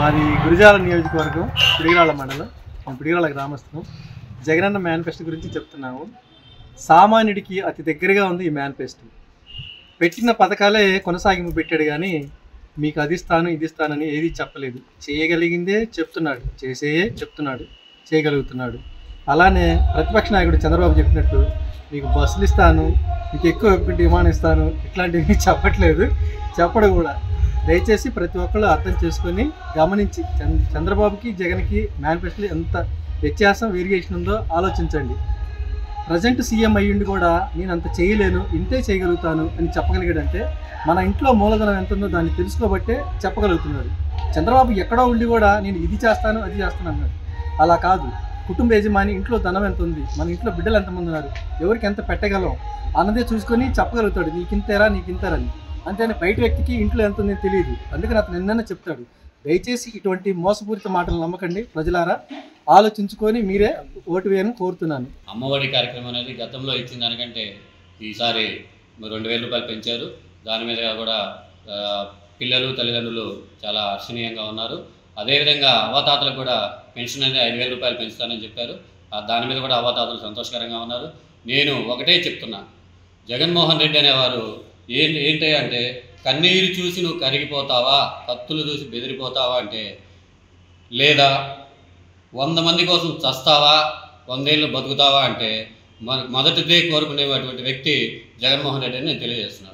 మాది గురిజాల నియోజకవర్గం పిడిగిరాళ్ళ మండలం. మేము పిడిగిరాళ్ళ గ్రామస్తులం. జగనన్న మేనిఫెస్టో గురించి చెప్తున్నాము. సామాన్యుడికి అతి దగ్గరగా ఉంది ఈ మేనిఫెస్టో. పెట్టిన పథకాలే కొనసాగింపు పెట్టాడు కానీ మీకు అది ఇస్తాను ఇది ఇస్తానని ఏది చెప్పలేదు. చేయగలిగిందే చెప్తున్నాడు, చేసేయే చెప్తున్నాడు, చేయగలుగుతున్నాడు. అలానే ప్రతిపక్ష నాయకుడు చంద్రబాబు చెప్పినట్టు మీకు బస్సులు ఇస్తాను, మీకు ఎక్కువ డిమాండ్ ఇస్తాను ఇట్లాంటివి చెప్పట్లేదు, చెప్పడు కూడా. దయచేసి ప్రతి ఒక్కళ్ళు అర్థం చేసుకొని గమనించి చంద్రబాబుకి జగన్కి మేనిఫెస్టోలో ఎంత వ్యత్యాసం వేరియేషన్ ఉందో ఆలోచించండి. ప్రజెంట్ సీఎం అయ్యిండి కూడా నేను అంత చేయలేను, ఇంతే చేయగలుగుతాను అని చెప్పగలిగాడంటే మన ఇంట్లో మూలధనం ఎంత ఉందో దాన్ని తెలుసుకోబట్టే చెప్పగలుగుతున్నాడు. చంద్రబాబు ఎక్కడో ఉండి కూడా నేను ఇది చేస్తాను అది చేస్తాను అన్నాడు. అలా కాదు. కుటుంబ యజమాని ఇంట్లో ధనం ఎంత ఉంది, మన ఇంట్లో బిడ్డలు ఎంతమంది ఉన్నారు, ఎవరికి ఎంత పెట్టగలం అన్నదే చూసుకొని చెప్పగలుగుతాడు. నీకింతేరా నీకింతారని. అంతేని బయట వ్యక్తికి ఇంట్లో ఎంత ఉందని తెలియదు. అందుకని అతను నిన్ననే చెప్తాడు. దయచేసి ఇటువంటి మోసపూరిత మాటలు నమ్మకండి. ప్రజలారా ఆలోచించుకొని మీరే ఓటు వేయని కోరుతున్నాను. అమ్మఒడి కార్యక్రమం అనేది గతంలో ఇచ్చిన దానికంటే ఈసారి 2,000 రూపాయలు పెంచారు. దాని మీద కూడా పిల్లలు తల్లిదండ్రులు చాలా హర్షణీయంగా ఉన్నారు. అదేవిధంగా అవ్వాతాతలకు కూడా పెన్షన్ అనేది 5,000 రూపాయలు పెంచుతానని చెప్పారు. దాని మీద కూడా అవ్వాతాతలు సంతోషకరంగా ఉన్నారు. నేను ఒకటే చెప్తున్నా, జగన్మోహన్ రెడ్డి అనేవారు ఏంటి అంటే కన్నీరు చూసి నువ్వు కరిగిపోతావా, కత్తులు చూసి బెదిరిపోతావా అంటే, లేదా 100 మంది కోసం చస్తావా, 100 ఏళ్ళు బతుకుతావా అంటే మొదటిదే కోరుకునేటువంటి వ్యక్తి జగన్మోహన్ రెడ్డి అని నేను తెలియజేస్తున్నాను.